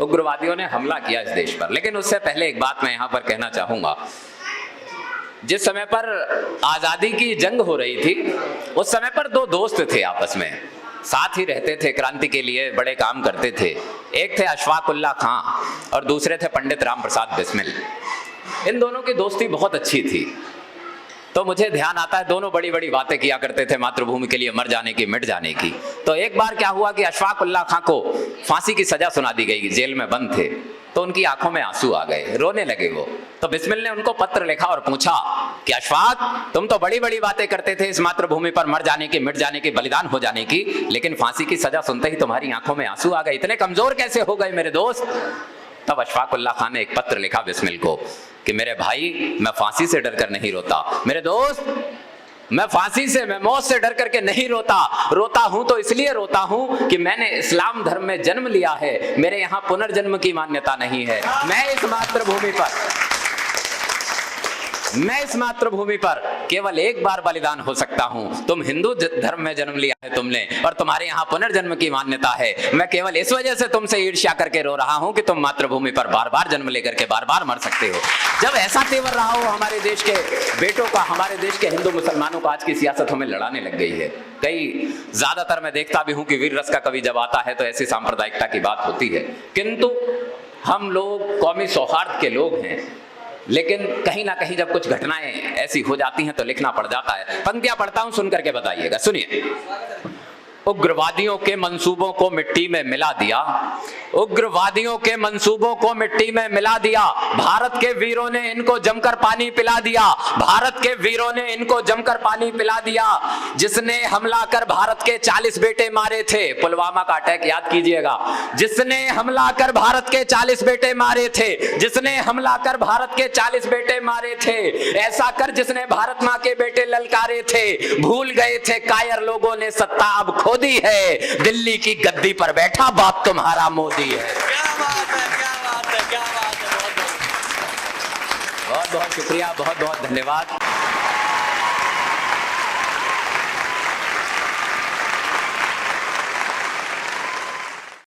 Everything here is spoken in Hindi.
उग्रवादियों ने हमला किया इस देश पर। लेकिन उससे पहले एक बात मैं यहाँ पर कहना चाहूंगा, जिस समय पर आजादी की जंग हो रही थी उस समय पर दो दोस्त थे, आपस में साथ ही रहते थे, क्रांति के लिए बड़े काम करते थे। एक थे अशफाक उल्लाह खां और दूसरे थे पंडित राम प्रसाद बिस्मिल। इन दोनों की दोस्ती बहुत अच्छी थी। तो मुझे ध्यान आता है दोनों बड़ी बड़ी बातें किया करते थे, मातृभूमि के लिए मर जाने की, मिट जाने की। तो एक बार क्या हुआ कि अशफाक उल्लाह खां को फांसी की सजा सुना दी गई, जेल में बंद थे। तो उनकी आंखों में आंसू आ गए, रोने लगे वो। तो बिस्मिल ने उनको पत्र लिखा और पूछा कि अशफाक, तुम तो बड़ी बड़ी बातें करते थे इस मातृभूमि पर मर जाने की, मिट जाने की, बलिदान हो जाने की, लेकिन फांसी की सजा सुनते ही तुम्हारी आंखों में आंसू आ गए, इतने कमजोर कैसे हो गए मेरे दोस्त? तब अशफाक उल्लाह खान ने एक पत्र लिखा बिस्मिल को कि मेरे भाई, मैं फांसी से डरकर नहीं रोता, मेरे दोस्त, मैं फांसी से, मैं मौत से डर करके नहीं रोता। रोता हूं तो इसलिए रोता हूं कि मैंने इस्लाम धर्म में जन्म लिया है, मेरे यहां पुनर्जन्म की मान्यता नहीं है। मैं इस मातृभूमि पर केवल एक बार बलिदान हो सकता हूं। तुम हिंदू धर्म में जन्म लिया है तुमने, और तुम्हारे यहाँ पुनर्जन्म की मान्यता है। मैं केवल इस वजह से तुमसे ईर्ष्या करके रो रहा हूं कि तुम मातृभूमि पर बार बार जन्म लेकर के बार बार मर सकते हो। जब ऐसा तेवर रहा हो हमारे देश के बेटों का, हमारे देश के हिंदू मुसलमानों का, आज की सियासत हमें लड़ाने लग गई है। ज्यादातर मैं देखता भी हूं कि वीर रस का कवि जब आता है तो ऐसी सांप्रदायिकता की बात होती है। किंतु हम लोग कौमी सौहार्द के लोग हैं, लेकिन कहीं ना कहीं जब कुछ घटनाएं ऐसी हो जाती हैं तो लिखना पड़ जाता है। पंक्तियां पढ़ता हूं, सुन करके बताइएगा, सुनिए। उग्रवादियों के मंसूबों को मिट्टी में मिला दिया, उग्रवादियों के मंसूबों को मिट्टी में मिला दिया, भारत के वीरों ने इनको जमकर पानी पिला दिया, भारत के वीरों ने इनको जमकर पानी पिला दिया। जिसने हमला कर भारत के 40 बेटे मारे थे, पुलवामा का अटैक याद कीजिएगा, जिसने हमला कर भारत के 40 बेटे मारे थे, जिसने हमला कर भारत के 40 बेटे मारे थे, ऐसा कर जिसने भारत मां के बेटे ललकारे थे। भूल गए थे कायर लोगों ने सत्ता अब खोदी है, दिल्ली की गद्दी पर बैठा बाप तुम्हारा मोदी है। क्या बात है, क्या बात है, क्या बात है। बहुत बहुत शुक्रिया, बहुत बहुत धन्यवाद।